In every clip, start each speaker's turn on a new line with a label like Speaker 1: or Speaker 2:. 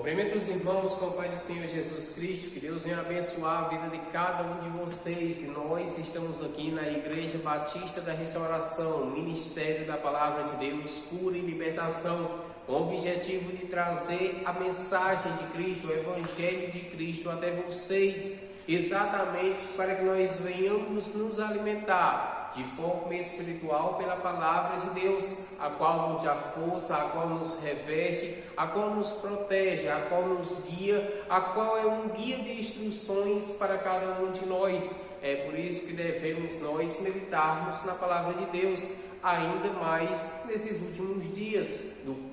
Speaker 1: Cumprimento os irmãos com o Pai do Senhor Jesus Cristo, que Deus venha abençoar a vida de cada um de vocês. E nós estamos aqui na Igreja Batista da Restauração, Ministério da Palavra de Deus, Cura e Libertação, com o objetivo de trazer a mensagem de Cristo, o Evangelho de Cristo até vocês, exatamente para que nós venhamos nos alimentar de forma espiritual pela Palavra de Deus, a qual nos dá força, a qual nos reveste, a qual nos protege, a qual nos guia, a qual é um guia de instruções para cada um de nós. É por isso que devemos nós meditarmos na Palavra de Deus, ainda mais nesses últimos dias, do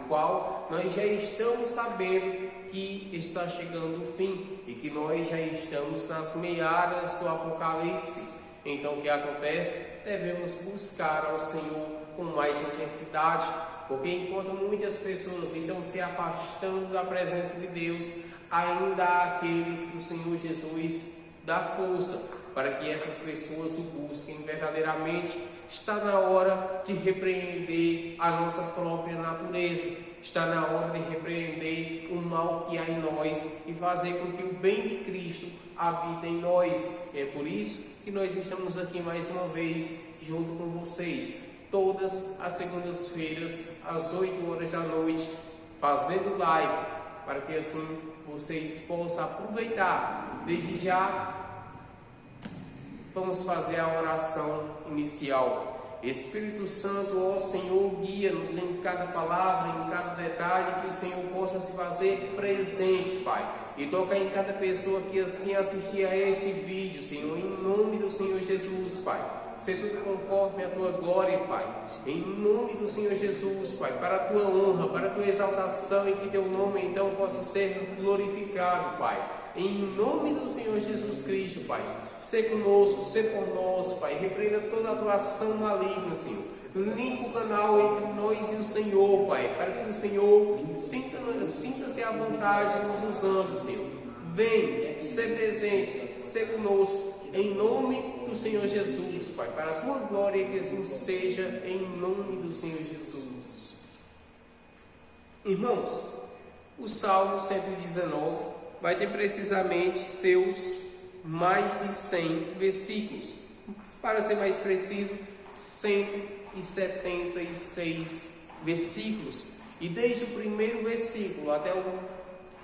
Speaker 1: qual nós já estamos sabendo que está chegando o fim e que nós já estamos nas meadas do Apocalipse. Então, o que acontece? Devemos buscar ao Senhor com mais intensidade, porque enquanto muitas pessoas estão se afastando da presença de Deus, ainda há aqueles que o Senhor Jesus dá força para que essas pessoas o busquem verdadeiramente. Está na hora de repreender a nossa própria natureza, está na hora de repreender o mal que há em nós e fazer com que o bem de Cristo habite em nós. É por isso que nós estamos aqui mais uma vez junto com vocês, todas as segundas-feiras às 8 horas da noite, fazendo live, para que assim vocês possam aproveitar. Desde já vamos fazer a oração inicial. Espírito Santo, ó Senhor, guia-nos em cada palavra, em cada detalhe, que o Senhor possa se fazer presente, Pai, e tocar em cada pessoa que assim assistir a este vídeo, Senhor, em nome do Senhor Jesus, Pai. Ser tudo conforme a Tua glória, Pai, em nome do Senhor Jesus, Pai, para a Tua honra, para a Tua exaltação, e que Teu nome então possa ser glorificado, Pai. Em nome do Senhor Jesus Cristo, Pai, ser conosco, ser por nós, Pai, repreenda toda a tua ação maligna, Senhor. Limpa o canal entre nós e o Senhor, Pai, para que o Senhor sinta-se à vontade nos usando, Senhor. Vem, ser presente, ser conosco, em nome do Senhor Jesus, Pai, para a tua glória, que assim seja, em nome do Senhor Jesus. Irmãos, o Salmo 119 vai ter precisamente seus mais de 100 versículos. Para ser mais preciso, 176 versículos. E desde o primeiro versículo até o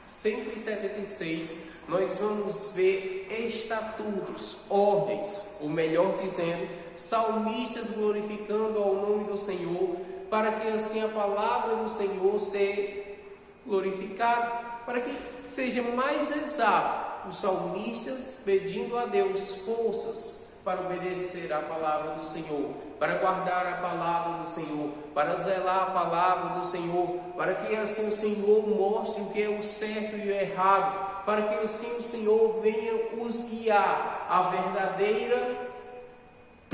Speaker 1: 176, nós vamos ver estatutos, ordens, ou melhor dizendo, salmistas glorificando ao nome do Senhor, para que assim a palavra do Senhor seja glorificada, para que seja mais exato, os salmistas pedindo a Deus forças para obedecer a palavra do Senhor, para guardar a palavra do Senhor, para zelar a palavra do Senhor, para que assim o Senhor mostre o que é o certo e o errado, para que assim o Senhor venha os guiar à verdadeira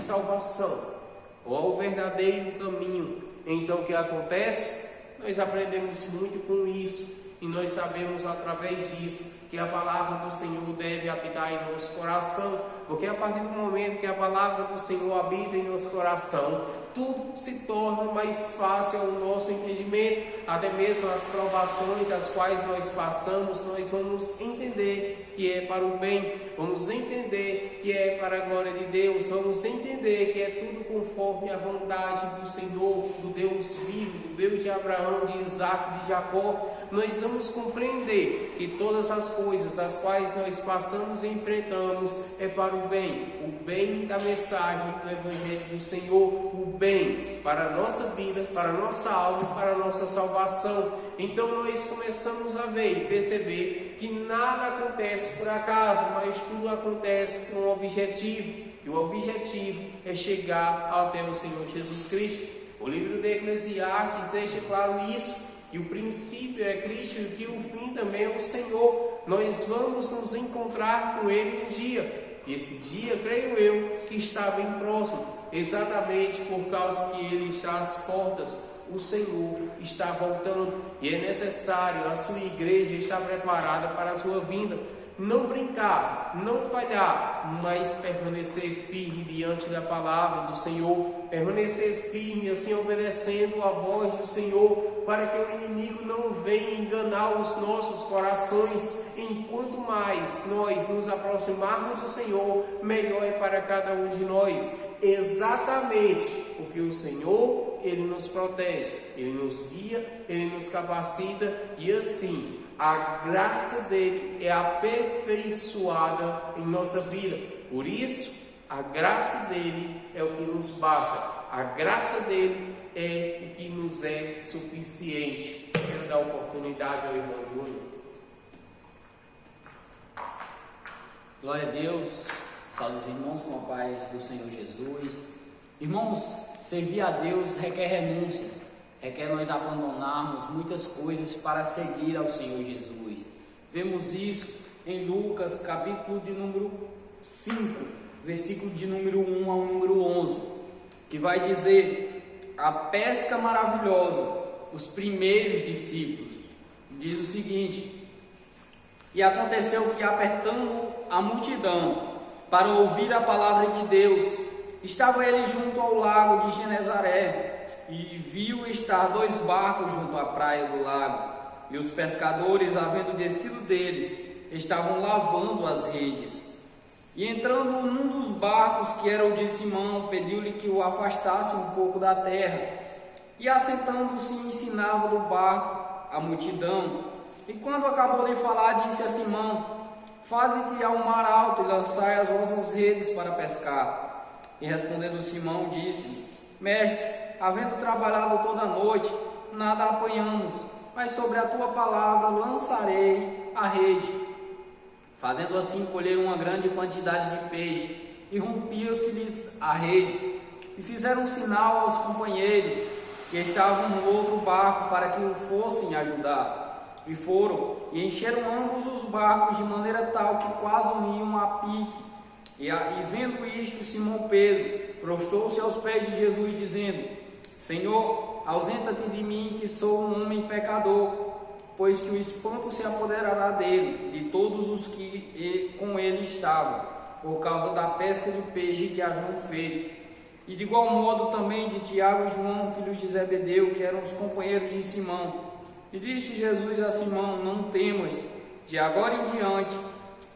Speaker 1: salvação, ou ao verdadeiro caminho. Então o que acontece? Nós aprendemos muito com isso. E nós sabemos através disso que a palavra do Senhor deve habitar em nosso coração, porque a partir do momento que a palavra do Senhor habita em nosso coração, tudo se torna mais fácil ao nosso entendimento, até mesmo as provações as quais nós passamos, nós vamos entender que é para o bem, vamos entender que é para a glória de Deus, vamos entender que é tudo conforme a vontade do Senhor, do Deus vivo, do Deus de Abraão, de Isaac, de Jacó. Nós vamos compreender que todas as coisas as quais nós passamos e enfrentamos é para o bem da mensagem do Evangelho do Senhor, o bem para a nossa vida, para a nossa alma, para a nossa salvação. Então nós começamos a ver e perceber que nada acontece por acaso, mas tudo acontece com um objetivo, e o objetivo é chegar até o Senhor Jesus Cristo. O livro de Eclesiastes deixa claro isso, que o princípio é Cristo e que o fim também é o Senhor. Nós vamos nos encontrar com Ele um dia, e esse dia, creio eu, que está bem próximo, exatamente por causa que Ele está às portas. O Senhor está voltando e é necessário a sua igreja estar preparada para a sua vinda. não brincar, não falhar, mas permanecer firme diante da palavra do Senhor, permanecer firme, assim obedecendo a voz do Senhor, para que o inimigo não venha enganar os nossos corações. Enquanto mais nós nos aproximarmos do Senhor, melhor é para cada um de nós, exatamente porque o Senhor, Ele nos protege, Ele nos guia, Ele nos capacita, e assim a graça dele é aperfeiçoada em nossa vida. Por isso, a graça dele é o que nos basta. A graça dele é o que nos é suficiente. Quero dar oportunidade ao irmão Júnior.
Speaker 2: Glória a Deus. Salve os irmãos com a paz do Senhor Jesus. Irmãos, servir a Deus requer renúncias. Requer nós abandonarmos muitas coisas para seguir ao Senhor Jesus. Vemos isso em Lucas, capítulo de número 5, versículo de número 1 ao número 11, que vai dizer: a pesca maravilhosa, os primeiros discípulos. Diz o seguinte: e aconteceu que, apertando a multidão para ouvir a palavra de Deus, estava ele junto ao lago de Genezaré, e viu estar 2 barcos junto à praia do lago, e os pescadores, havendo descido deles, estavam lavando as redes. E entrando num dos barcos, que era o de Simão, pediu-lhe que o afastasse um pouco da terra, e assentando-se ensinava do barco a multidão. E quando acabou de falar, disse a Simão: faze-te ao mar alto e lançai as vossas redes para pescar. E respondendo Simão, disse: mestre, havendo trabalhado toda a noite, nada apanhamos, mas sobre a tua palavra lançarei a rede. Fazendo assim, colheram uma grande quantidade de peixe, e rompia-se-lhes a rede. E fizeram um sinal aos companheiros que estavam no outro barco, para que o fossem ajudar. E foram, e encheram ambos os barcos de maneira tal que quase uniam a pique. E vendo isto, Simão Pedro prostrou-se aos pés de Jesus, dizendo: Senhor, ausenta-te de mim, que sou um homem pecador, pois que o espanto se apoderará dele e de todos os que com ele estavam, por causa da pesca de peixe que haviam feito. E de igual modo também de Tiago e João, filhos de Zebedeu, que eram os companheiros de Simão. E disse Jesus a Simão: não temas, de agora em diante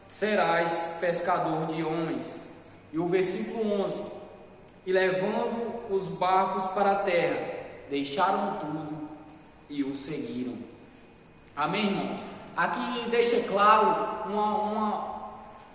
Speaker 2: serás pescador de homens. E o versículo 11: e levando os barcos para a terra, deixaram tudo e o seguiram. Amém, irmãos? Aqui deixa claro uma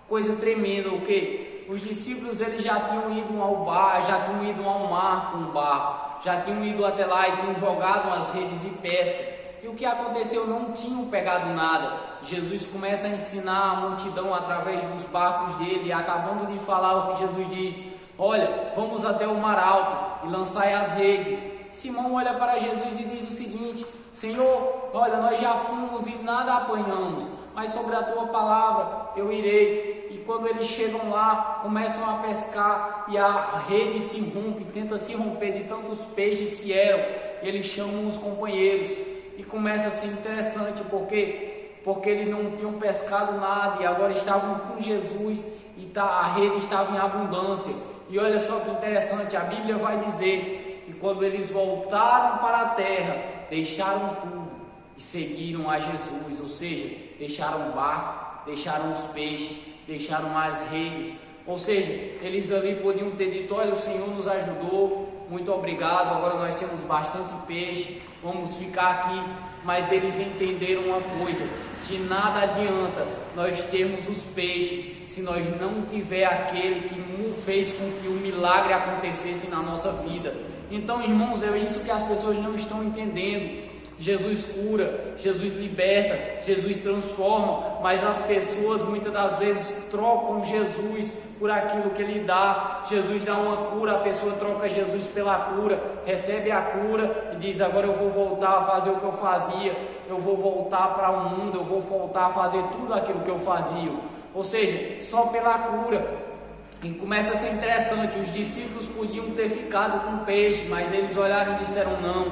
Speaker 2: coisa tremenda, o que? Os discípulos, eles já tinham ido ao bar, já tinham ido ao mar com o barco, já tinham ido até lá e tinham jogado as redes de pesca. E o que aconteceu? Não tinham pegado nada. Jesus começa a ensinar a multidão através dos barcos dele, acabando de falar o que Jesus diz: olha, vamos até o mar alto e lançai as redes. Simão olha para Jesus e diz o seguinte: Senhor, olha, nós já fomos e nada apanhamos, mas sobre a tua palavra eu irei. E quando eles chegam lá, começam a pescar e a rede se rompe, tenta se romper de tantos peixes que eram. Eles chamam os companheiros e começa a ser interessante, porque eles não tinham pescado nada e agora estavam com Jesus e a rede estava em abundância. E olha só que interessante, a Bíblia vai dizer que quando eles voltaram para a terra, deixaram tudo e seguiram a Jesus, ou seja, deixaram o barco, deixaram os peixes, deixaram as redes, ou seja, eles ali podiam ter dito: olha, o Senhor nos ajudou, muito obrigado, agora nós temos bastante peixe, vamos ficar aqui. Mas eles entenderam uma coisa: de nada adianta nós termos os peixes se nós não tiver aquele que fez com que o milagre acontecesse na nossa vida. Então, irmãos, é isso que as pessoas não estão entendendo. Jesus cura, Jesus liberta, Jesus transforma, mas as pessoas muitas das vezes trocam Jesus por aquilo que Ele dá. Jesus dá uma cura, a pessoa troca Jesus pela cura, recebe a cura e diz: agora eu vou voltar a fazer o que eu fazia, eu vou voltar para o mundo, eu vou voltar a fazer tudo aquilo que eu fazia. Ou seja, só pela cura. E começa a ser interessante, os discípulos podiam ter ficado com peixe, mas eles olharam e disseram: não,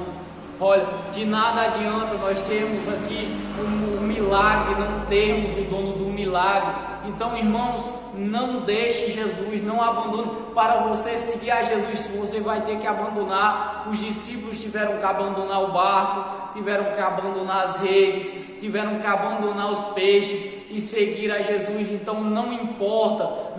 Speaker 2: Olha, de nada adianta nós termos aqui um milagre, não termos o dono do milagre. Então, irmãos, não deixe Jesus, não abandone. Para você seguir a Jesus, você vai ter que abandonar. Os discípulos tiveram que abandonar o barco, tiveram que abandonar as redes, tiveram que abandonar os peixes e seguir a Jesus. Então não importa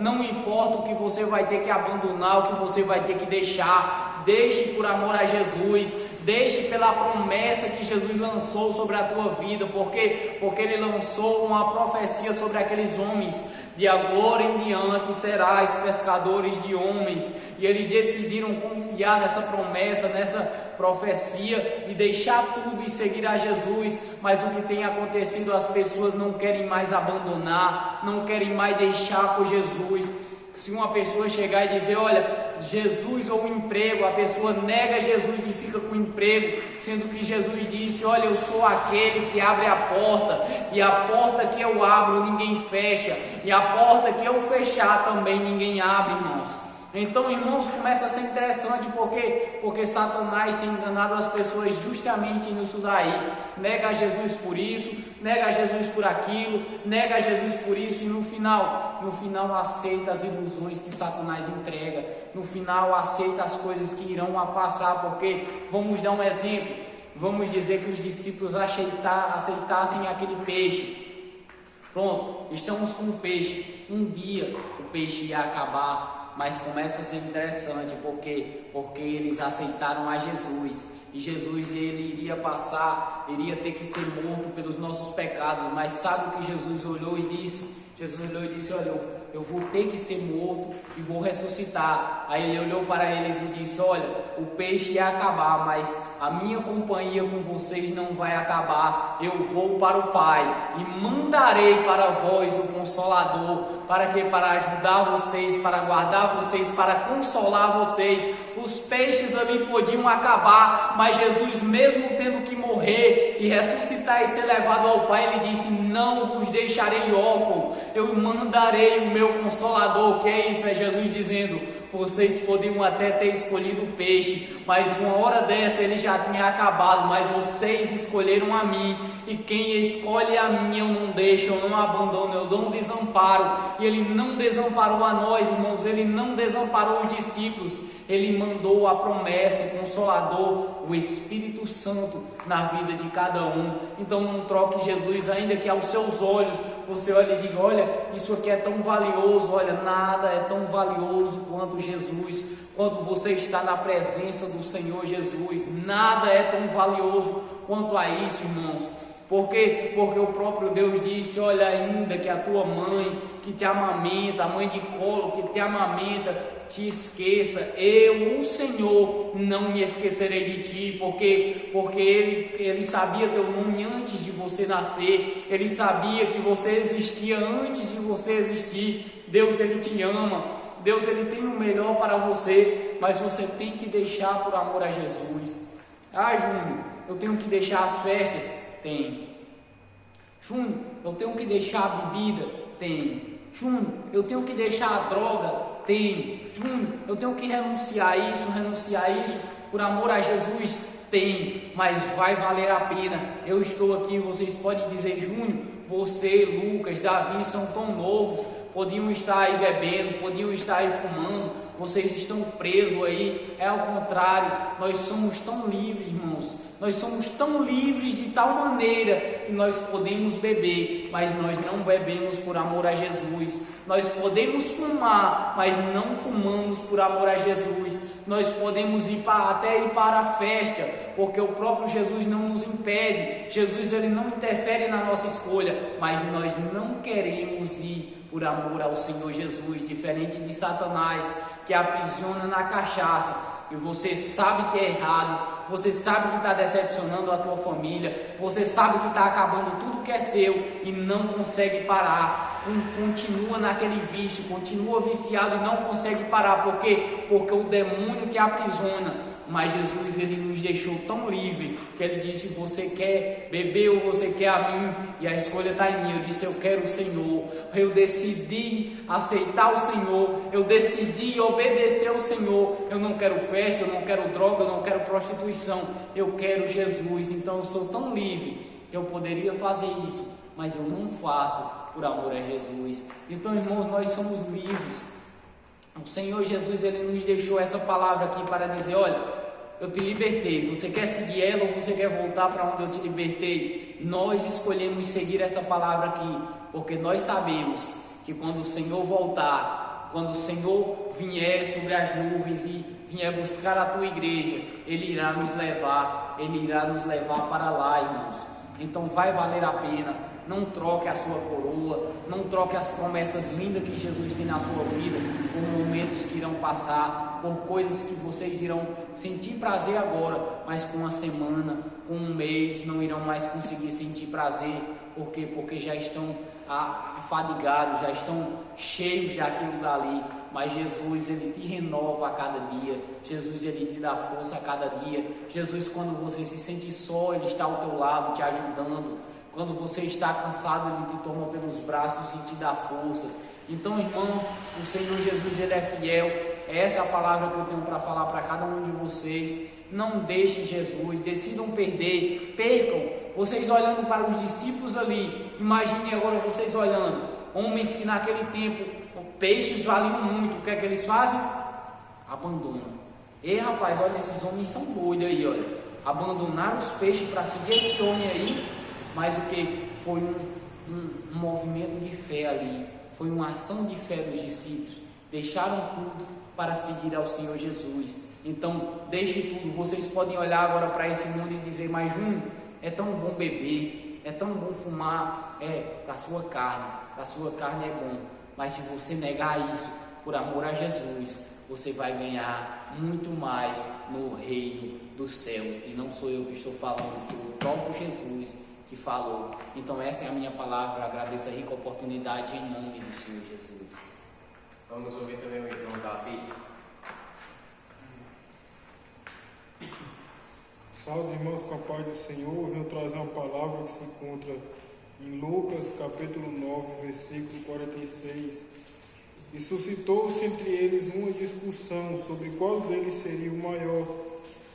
Speaker 2: o que você vai ter que abandonar, o que você vai ter que deixar. Deixe por amor a Jesus, deixe pela promessa que Jesus lançou sobre a tua vida, porque Ele lançou uma profecia sobre aqueles homens: de agora em diante serás pescadores de homens. E eles decidiram confiar nessa promessa, nessa profecia, e deixar tudo e seguir a Jesus. Mas o que tem acontecido, as pessoas não querem mais abandonar, não querem mais deixar por Jesus. Se uma pessoa chegar e dizer, olha, Jesus ou emprego, a pessoa nega Jesus e fica com emprego, sendo que Jesus disse, olha, eu sou aquele que abre a porta, e a porta que eu abro ninguém fecha, e a porta que eu fechar também ninguém abre, irmãos. Então, irmãos, começa a ser interessante, porque Satanás tem enganado as pessoas justamente nisso daí. Nega Jesus por isso, nega Jesus por aquilo, nega Jesus por isso, e no final aceita as ilusões que Satanás entrega. No final aceita as coisas que irão passar, porque, vamos dar um exemplo, vamos dizer que os discípulos aceitassem aquele peixe. Pronto, estamos com o peixe. Um dia o peixe ia acabar. Mas começa a ser interessante, porque eles aceitaram a Jesus, e Jesus ele iria ter que ser morto pelos nossos pecados. Mas sabe o que Jesus olhou e disse? Jesus olhou e disse, olha, eu vou ter que ser morto e vou ressuscitar. Aí ele olhou para eles e disse, olha, o peixe ia acabar, mas a minha companhia com vocês não vai acabar. Eu vou para o Pai e mandarei para vós o Consolador, para ajudar vocês, para guardar vocês, para consolar vocês. Os peixes ali podiam acabar, mas Jesus, mesmo tendo que morrer e ressuscitar e ser levado ao Pai, ele disse, não vos deixarei órfão, eu mandarei o meu Consolador. Que é isso? É Jesus dizendo, vocês podiam até ter escolhido o peixe, mas uma hora dessa ele já tinha acabado, mas vocês escolheram a mim, e quem escolhe a mim eu não deixo, eu não abandono, eu não desamparo. E ele não desamparou a nós, irmãos, ele não desamparou os discípulos, ele mandou a promessa, o Consolador, o Espírito Santo na vida de cada um. Então não troque Jesus, ainda que aos seus olhos você olhe e diga, olha, isso aqui é tão valioso. Olha, nada é tão valioso quanto Jesus, quando você está na presença do Senhor Jesus. Nada é tão valioso quanto a isso, irmãos. Porque o próprio Deus disse, olha, ainda que a tua mãe que te amamenta, a mãe de colo que te amamenta, te esqueça, eu, o Senhor, não me esquecerei de ti, porque ele sabia teu nome antes de você nascer, ele sabia que você existia antes de você existir. Deus, ele te ama, Deus, ele tem o melhor para você, mas você tem que deixar por amor a Jesus. Ah, Júnior, eu tenho que deixar as festas? Tem. Júnior, eu tenho que deixar a bebida? Tem. Júnior, eu tenho que deixar a droga? Tem. Júnior, eu tenho que renunciar isso por amor a Jesus? Tem, mas vai valer a pena. Eu estou aqui, vocês podem dizer, Júnior, você, Lucas, Davi são tão novos, podiam estar aí bebendo, podiam estar aí fumando, vocês estão presos aí. É ao contrário, nós somos tão livres, irmãos, nós somos tão livres de tal maneira que nós podemos beber, mas nós não bebemos por amor a Jesus. Nós podemos fumar, mas não fumamos por amor a Jesus. Nós podemos até ir para a festa, porque o próprio Jesus não nos impede. Jesus, ele não interfere na nossa escolha, mas nós não queremos ir por amor ao Senhor Jesus, diferente de Satanás, que aprisiona na cachaça. E você sabe que é errado, você sabe que está decepcionando a tua família, você sabe que está acabando tudo que é seu e não consegue parar, continua naquele vício, continua viciado e não consegue parar. Por quê? Porque o demônio que aprisiona, mas Jesus, ele nos deixou tão livre, que ele disse: você quer beber ou você quer a mim? E a escolha está em mim. Eu disse: eu quero o Senhor. Eu decidi aceitar o Senhor, eu decidi obedecer ao Senhor. Eu não quero festa, eu não quero droga, eu não quero prostituição, eu quero Jesus. Então eu sou tão livre que eu poderia fazer isso, mas eu não faço por amor a Jesus. Então, irmãos, nós somos livres. O Senhor Jesus, ele nos deixou essa palavra aqui para dizer: olha, eu te libertei, você quer seguir ela ou você quer voltar para onde eu te libertei? Nós escolhemos seguir essa palavra aqui, porque nós sabemos que quando o Senhor voltar, quando o Senhor vier sobre as nuvens e vier buscar a tua igreja, Ele irá nos levar para lá, irmãos. Então vai valer a pena. Não troque a sua coroa, não troque as promessas lindas que Jesus tem na sua vida por momentos que irão passar, por coisas que vocês irão sentir prazer agora, mas com uma semana, com um mês, não irão mais conseguir sentir prazer. Por quê? Porque já estão afadigados, já estão cheios daquilo dali. Mas Jesus, ele te renova a cada dia. Jesus, ele te dá força a cada dia. Jesus, quando você se sente só, ele está ao teu lado, te ajudando. Quando você está cansado, ele te toma pelos braços e te dá força. Então, irmão, o Senhor Jesus, ele é fiel. É essa a palavra que eu tenho para falar para cada um de vocês. Não deixem Jesus, decidam perder, percam. Vocês olhando para os discípulos ali, imaginem agora vocês olhando, homens que naquele tempo peixes valiam muito. O que é que eles fazem? Abandonam. Ei, rapaz, olha, esses homens são doidos aí, olha. Abandonaram os peixes para seguir esse homem aí. Mas o que? Foi um movimento de fé ali, foi uma ação de fé dos discípulos. Deixaram tudo para seguir ao Senhor Jesus. Então, deixe tudo. Vocês podem olhar agora para esse mundo e dizer: mas Júnior, é tão bom beber, é tão bom fumar. Para a sua carne é bom. Mas se você negar isso por amor a Jesus, você vai ganhar muito mais no reino dos céus. E não sou eu que estou falando, foi o próprio Jesus que falou. Então essa é a minha palavra. Agradeço a rica oportunidade em nome do Senhor Jesus.
Speaker 1: Vamos ouvir também o irmão Davi.
Speaker 3: Salve, irmãos, com a paz do Senhor. Venho trazer uma palavra que se encontra em Lucas capítulo 9, versículo 46. E suscitou-se entre eles uma discussão sobre qual deles seria o maior.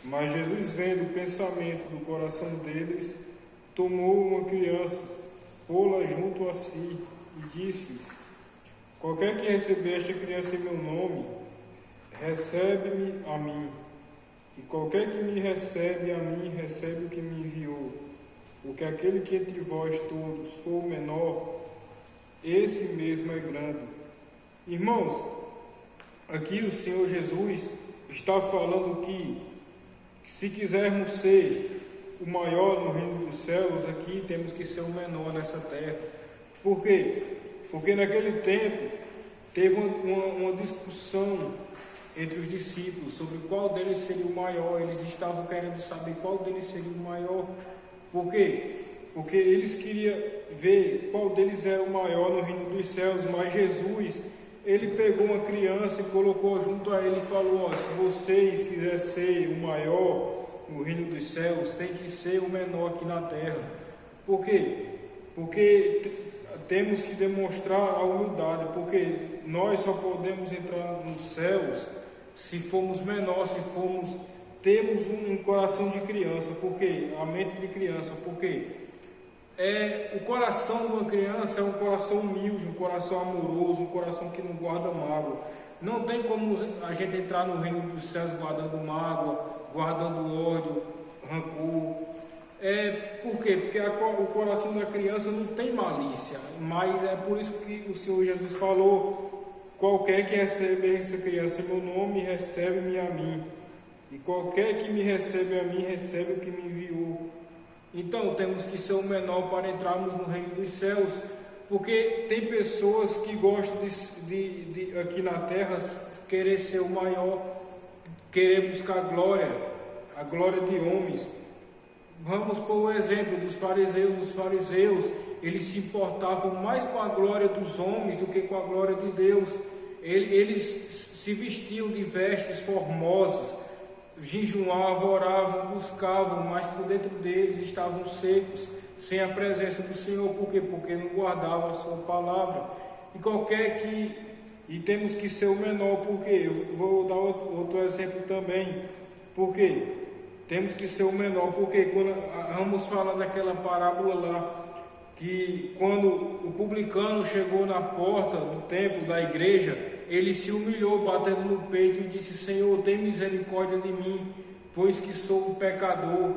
Speaker 3: Mas Jesus, vendo o pensamento do coração deles, tomou uma criança, pô-la junto a si e disse-lhes: qualquer que receber esta criança em meu nome, recebe-me a mim. E qualquer que me recebe a mim, recebe o que me enviou. Porque aquele que entre vós todos for o menor, esse mesmo é grande. Irmãos, aqui o Senhor Jesus está falando que se quisermos ser o maior no reino dos céus, aqui temos que ser o menor nessa terra. Por quê? Porque naquele tempo teve uma discussão entre os discípulos sobre qual deles seria o maior. Eles estavam querendo saber qual deles seria o maior. Por quê? Porque eles queriam ver qual deles era o maior no reino dos céus. Mas Jesus, ele pegou uma criança e colocou junto a ele e falou: se vocês quiserem ser o maior no reino dos céus, tem que ser o menor aqui na terra. Por quê? Porque temos que demonstrar a humildade, porque nós só podemos entrar nos céus se formos menores, se temos um coração de criança. Porque a mente de criança, porque o coração de uma criança é um coração humilde, um coração amoroso, um coração que não guarda mágoa. Não tem como a gente entrar no reino dos céus guardando mágoa, guardando ódio, rancor. Por quê? Porque o coração da criança não tem malícia. Mas é por isso que o Senhor Jesus falou: qualquer que receber essa criança em meu nome, recebe-me a mim. E qualquer que me recebe a mim, recebe o que me enviou. Então temos que ser o menor para entrarmos no reino dos céus. Porque tem pessoas que gostam de aqui na terra querer ser o maior, querer buscar a glória de homens. Vamos por o exemplo dos fariseus. Os fariseus, eles se importavam mais com a glória dos homens do que com a glória de Deus. Eles se vestiam de vestes formosas, jejuavam, oravam, buscavam, mas por dentro deles estavam secos, sem a presença do Senhor. Por quê? Porque não guardavam a sua palavra. E temos que ser o menor, porque eu vou dar outro exemplo também. Porque temos que ser o menor, porque quando Ramos fala daquela parábola lá, que quando o publicano chegou na porta do templo, da igreja, ele se humilhou, batendo no peito e disse: Senhor, tem misericórdia de mim, pois que sou um pecador.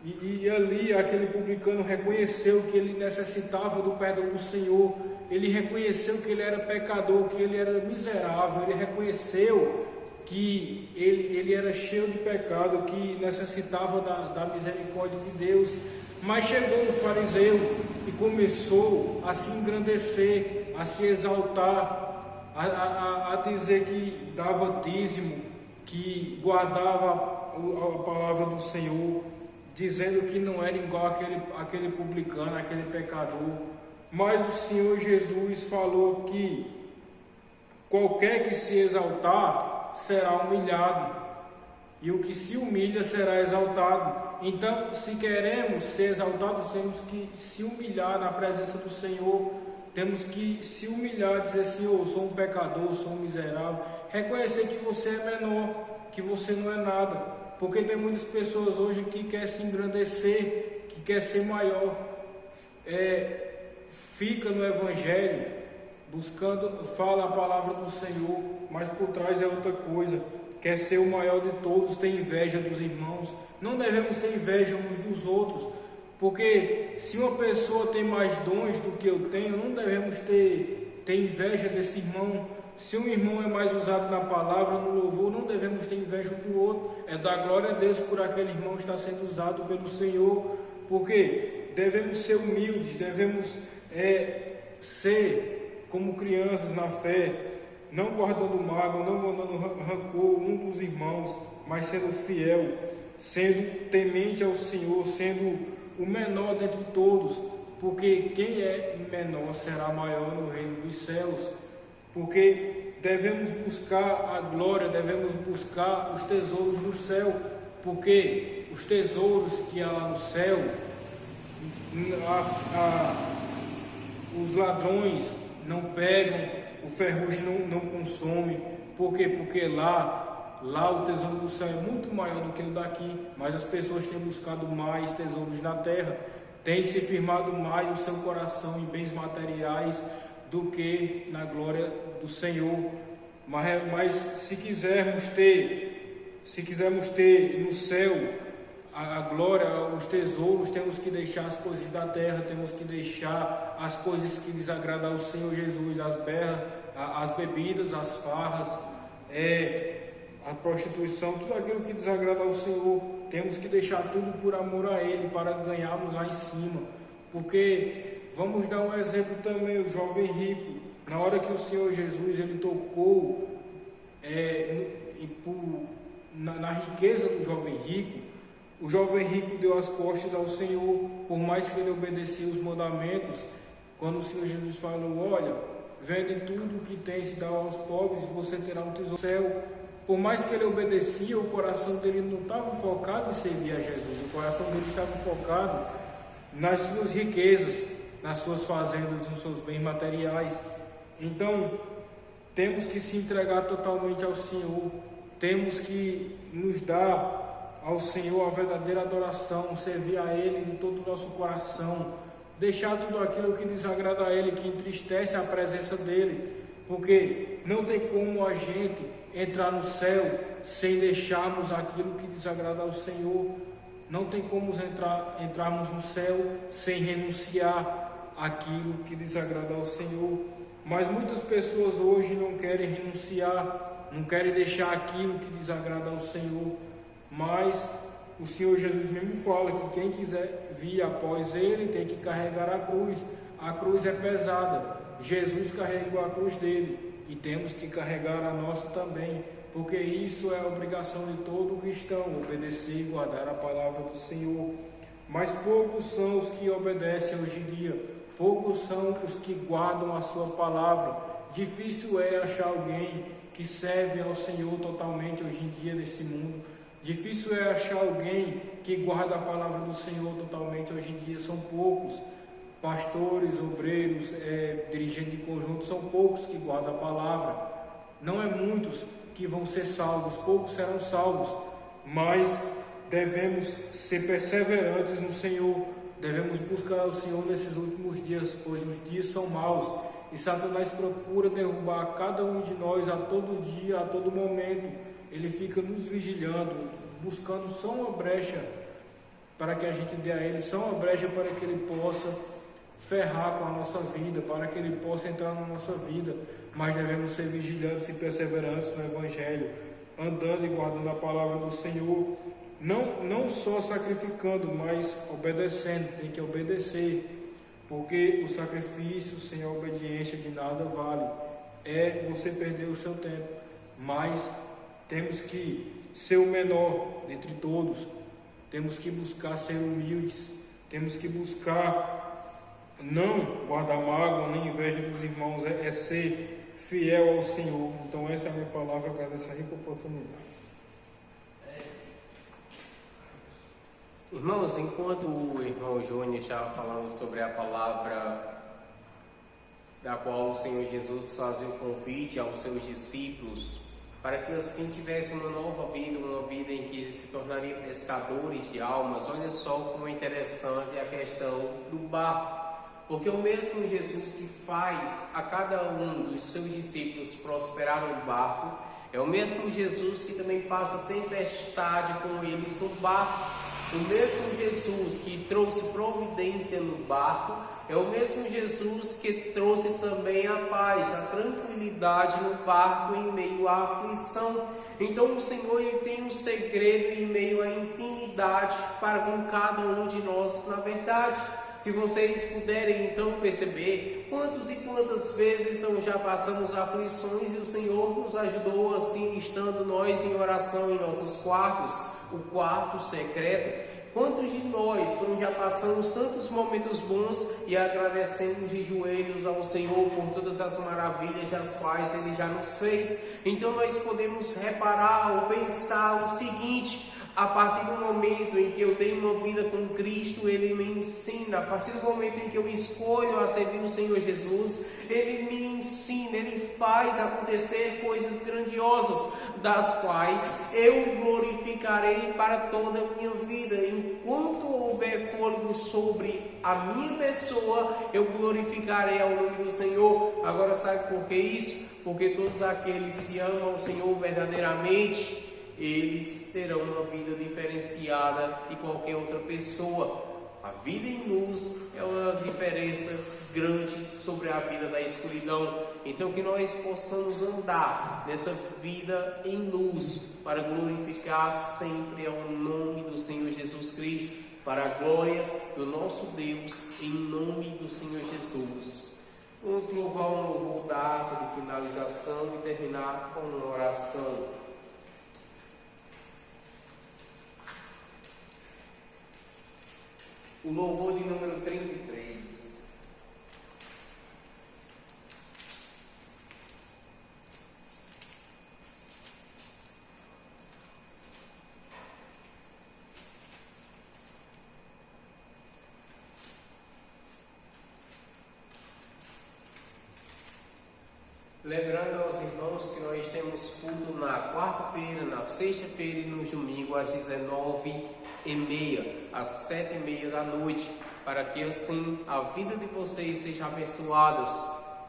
Speaker 3: E ali aquele publicano reconheceu que ele necessitava do perdão do Senhor. Ele reconheceu que ele era pecador, que ele era miserável. Ele reconheceu que ele era cheio de pecado, que necessitava da misericórdia de Deus. Mas chegou o fariseu e começou a se engrandecer, a se exaltar, a dizer que dava dízimo, que guardava a palavra do Senhor, dizendo que não era igual aquele publicano, aquele pecador. Mas o Senhor Jesus falou que qualquer que se exaltar será humilhado, e o que se humilha será exaltado. Então, se queremos ser exaltados, temos que se humilhar na presença do Senhor. Temos que se humilhar, dizer: Senhor, eu sou um pecador, sou um miserável. Reconhecer que você é menor, que você não é nada. Porque tem muitas pessoas hoje que querem se engrandecer, que querem ser maior. Fica no Evangelho, buscando, fala a palavra do Senhor, mas por trás é outra coisa. Quer ser o maior de todos, tem inveja dos irmãos. Não devemos ter inveja uns dos outros, porque se uma pessoa tem mais dons do que eu tenho, não devemos ter inveja desse irmão. Se um irmão é mais usado na palavra, no louvor, não devemos ter inveja um do outro. É dar glória a Deus por aquele irmão estar sendo usado pelo Senhor, porque devemos ser humildes, devemos ser como crianças na fé, não guardando mágoa, não guardando rancor um dos irmãos, mas sendo fiel, sendo temente ao Senhor, sendo o menor dentre todos, porque quem é menor será maior no reino dos céus. Porque devemos buscar a glória, devemos buscar os tesouros do céu, porque os tesouros que há lá no céu, os ladrões não pegam, o ferrugem não consome. Por quê? Porque lá o tesouro do céu é muito maior do que o daqui, mas as pessoas têm buscado mais tesouros na terra, têm se firmado mais o seu coração em bens materiais do que na glória do Senhor. Mas se quisermos ter no céu a glória, os tesouros, temos que deixar as coisas da terra, temos que deixar as coisas que desagradam ao Senhor Jesus, as bebidas, as farras, a prostituição, tudo aquilo que desagrada ao Senhor. Temos que deixar tudo por amor a Ele, para ganharmos lá em cima. Porque vamos dar um exemplo também, o jovem rico. Na hora que o Senhor Jesus ele tocou na riqueza do jovem rico, o jovem rico deu as costas ao Senhor, por mais que ele obedecia os mandamentos. Quando o Senhor Jesus falou: olha, vende tudo o que tens e dá aos pobres, e você terá um tesouro no céu. Por mais que ele obedecia, o coração dele não estava focado em servir a Jesus, o coração dele estava focado nas suas riquezas, nas suas fazendas, nos seus bens materiais. Então, temos que se entregar totalmente ao Senhor, temos que nos dar ao Senhor a verdadeira adoração, servir a Ele de todo o nosso coração, deixar tudo aquilo que desagrada a Ele, que entristece a presença dEle, porque não tem como a gente entrar no céu sem deixarmos aquilo que desagrada ao Senhor. Não tem como entrarmos no céu sem renunciar àquilo que desagrada ao Senhor. Mas muitas pessoas hoje não querem renunciar, não querem deixar aquilo que desagrada ao Senhor. Mas o Senhor Jesus mesmo fala que quem quiser vir após Ele tem que carregar a cruz. A cruz é pesada. Jesus carregou a cruz dele e temos que carregar a nossa também, porque isso é a obrigação de todo cristão, obedecer e guardar a palavra do Senhor. Mas poucos são os que obedecem hoje em dia, poucos são os que guardam a sua palavra. Difícil é achar alguém que serve ao Senhor totalmente hoje em dia nesse mundo. Difícil é achar alguém que guarda a palavra do Senhor totalmente. Hoje em dia são poucos. Pastores, obreiros, dirigentes de conjunto, são poucos que guardam a palavra. Não é muitos que vão ser salvos, poucos serão salvos, mas devemos ser perseverantes no Senhor, devemos buscar o Senhor nesses últimos dias, pois os dias são maus, e Satanás procura derrubar cada um de nós a todo dia, a todo momento. Ele fica nos vigilando, buscando só uma brecha para que a gente dê a ele, só uma brecha para que ele possa ferrar com a nossa vida, para que ele possa entrar na nossa vida. Mas devemos ser vigilantes e perseverantes no Evangelho, andando e guardando a palavra do Senhor, não só sacrificando, mas obedecendo. Tem que obedecer, porque o sacrifício sem a obediência de nada vale. É você perder o seu tempo, mas temos que ser o menor dentre todos, temos que buscar ser humildes, temos que buscar não guardar mágoa nem inveja dos irmãos, é ser fiel ao Senhor. Então essa é a minha palavra, eu agradeço a rica oportunidade.
Speaker 1: Irmãos, enquanto o irmão Júnior estava falando sobre a palavra da qual o Senhor Jesus fazia o convite aos seus discípulos, para que assim tivesse uma nova vida, uma vida em que se tornaria pescadores de almas. Olha só como é interessante a questão do barco, porque o mesmo Jesus que faz a cada um dos seus discípulos prosperar no barco, é o mesmo Jesus que também passa tempestade com eles no barco. O mesmo Jesus que trouxe providência no barco, é o mesmo Jesus que trouxe também a paz, a tranquilidade no barco em meio à aflição. Então o Senhor ele tem um segredo em meio à intimidade para com cada um de nós, na verdade. Se vocês puderem então perceber quantas e quantas vezes então já passamos aflições e o Senhor nos ajudou assim, estando nós em oração em nossos quartos, o quarto secreto. Quantos de nós quando já passamos tantos momentos bons e agradecemos de joelhos ao Senhor por todas as maravilhas as quais Ele já nos fez? Então nós podemos reparar ou pensar o seguinte: a partir do momento em que eu tenho uma vida com Cristo, Ele me ensina. A partir do momento em que eu escolho a servir o Senhor Jesus, Ele me ensina, Ele faz acontecer coisas grandiosas, das quais eu glorificarei para toda a minha vida. Enquanto houver fôlego sobre a minha pessoa, eu glorificarei ao nome do Senhor. Agora sabe por que isso? Porque todos aqueles que amam o Senhor verdadeiramente, eles terão uma vida diferenciada de qualquer outra pessoa. A vida em luz é uma diferença grande sobre a vida da escuridão. Então que nós possamos andar nessa vida em luz para glorificar sempre ao nome do Senhor Jesus Cristo, para a glória do nosso Deus, em nome do Senhor Jesus. Vamos louvar um louvor da ata de finalização e terminar com uma oração. O louvor de número 33. Lembrando aos irmãos que nós temos culto na quarta-feira, na sexta-feira e no domingo às 19h30, às 7h30 da noite, para que assim a vida de vocês seja abençoada,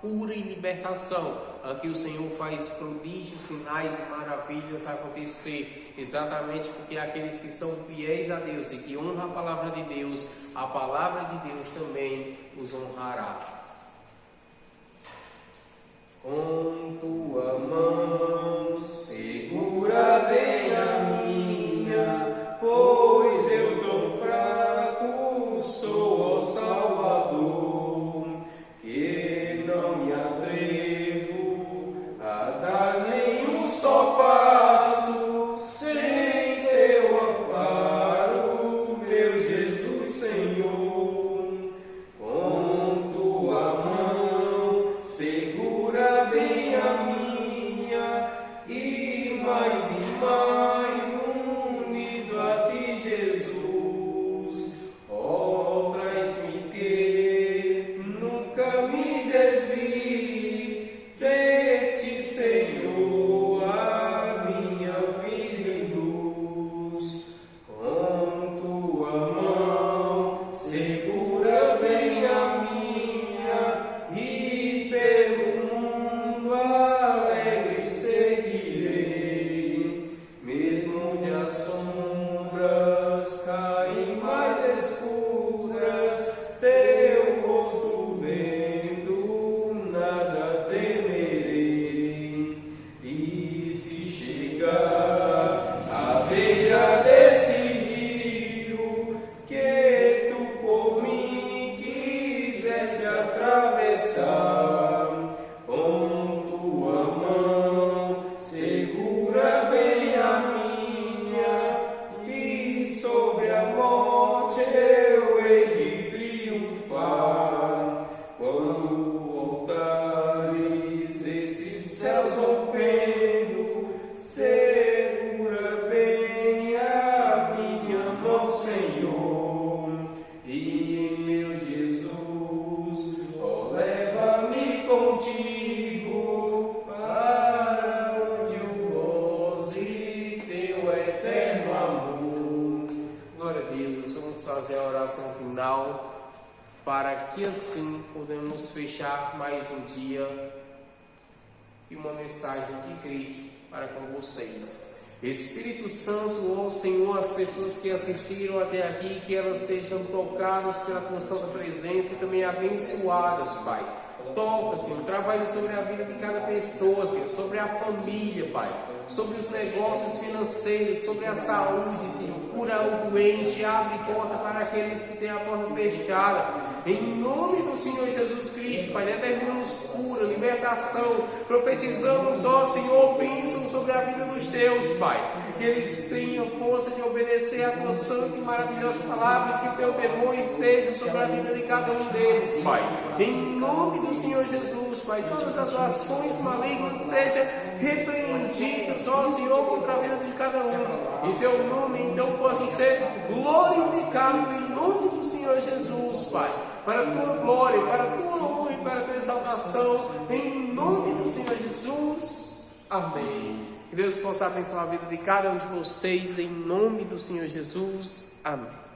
Speaker 1: cura e libertação. Aqui o Senhor faz prodígios, sinais e maravilhas acontecer, exatamente porque aqueles que são fiéis a Deus e que honram a palavra de Deus, a palavra de Deus também os honrará. Com tua mão segura bem a minha, pois eu tão fraco sou, ó Salvador, que não me atrevo a dar nenhum só passo sem teu amparo, meu Jesus Senhor. Com tua mão segura bem a minha, oração final, para que assim podemos fechar mais um dia e uma mensagem de Cristo para com vocês. Espírito Santo, ó Senhor, as pessoas que assistiram até aqui, que elas sejam tocadas pela tua santa presença e também abençoadas, Pai. Toca, Senhor, trabalhe sobre a vida de cada pessoa, Senhor, sobre a família, Pai, sobre os negócios financeiros, sobre a saúde, Senhor. Cura o doente, abre porta para aqueles que têm a porta fechada. Em nome do Senhor Jesus Cristo, Pai, determinamos cura, libertação, profetizamos, ó Senhor, bênção sobre a vida dos teus, Pai. Que eles tenham força de obedecer a tua santa e maravilhosa palavra, e que o teu temor esteja sobre a vida de cada um deles, Pai. Em nome do Senhor Jesus, Pai, todas as ações malignas sejam repreendidas, ó Senhor, contra a vida de cada um. E teu nome então possa ser glorificado em nome do Senhor Jesus, Pai. Para a tua glória, para a tua honra e para a tua exaltação, em nome do Senhor Jesus. Amém. Que Deus possa abençoar a vida de cada um de vocês, em nome do Senhor Jesus. Amém.